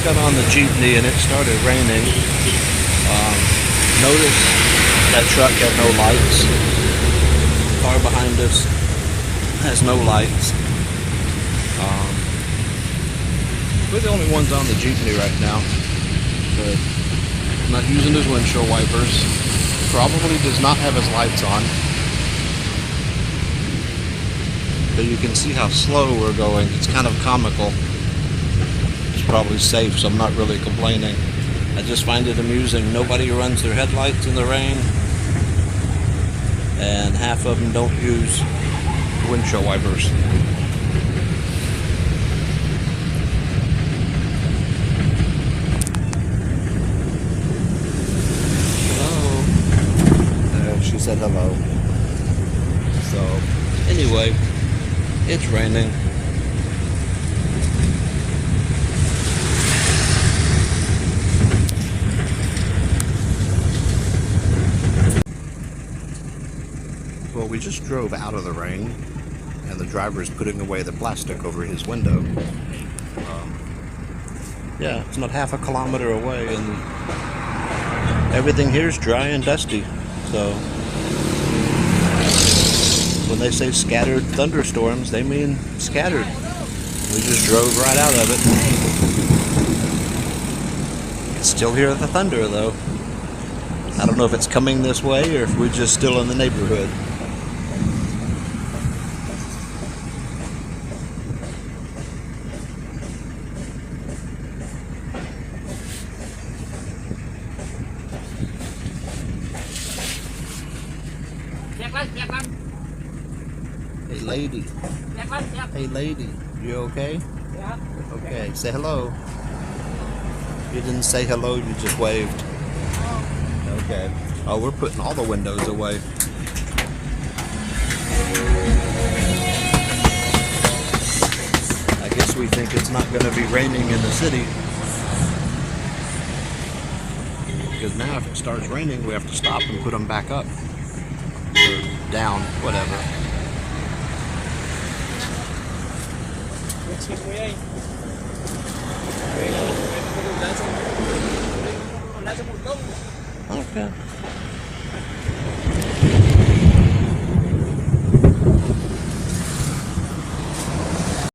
got on the Jeepney and it started raining. Notice that truck had no lights. Car behind us has no lights. We're the only ones on the Jeepney right now. But I'm not using his windshield wipers. Probably does not have his lights on. But you can see how slow we're going. It's kind of comical. It's probably safe, so I'm not really complaining. I just find it amusing. Nobody runs their headlights in the rain, and half of them don't use windshield wipers. Hello. She said hello. So, anyway, it's raining. Well, we just drove out of the rain, and the driver is putting away the plastic over his window. Yeah, it's not half a kilometer away, and everything here is dry and dusty. So, when they say scattered thunderstorms, they mean scattered. We just drove right out of it. You can still hear the thunder, though. I don't know if it's coming this way or if we're just still in the neighborhood. Hey lady. Hey lady, you okay? Yeah. Okay, say hello. You didn't say hello, you just waved. Okay. Oh, we're putting all the windows away. I guess we think it's not going to be raining in the city. Because now if it starts raining, we have to stop and put them back up. Or down, whatever. Okay.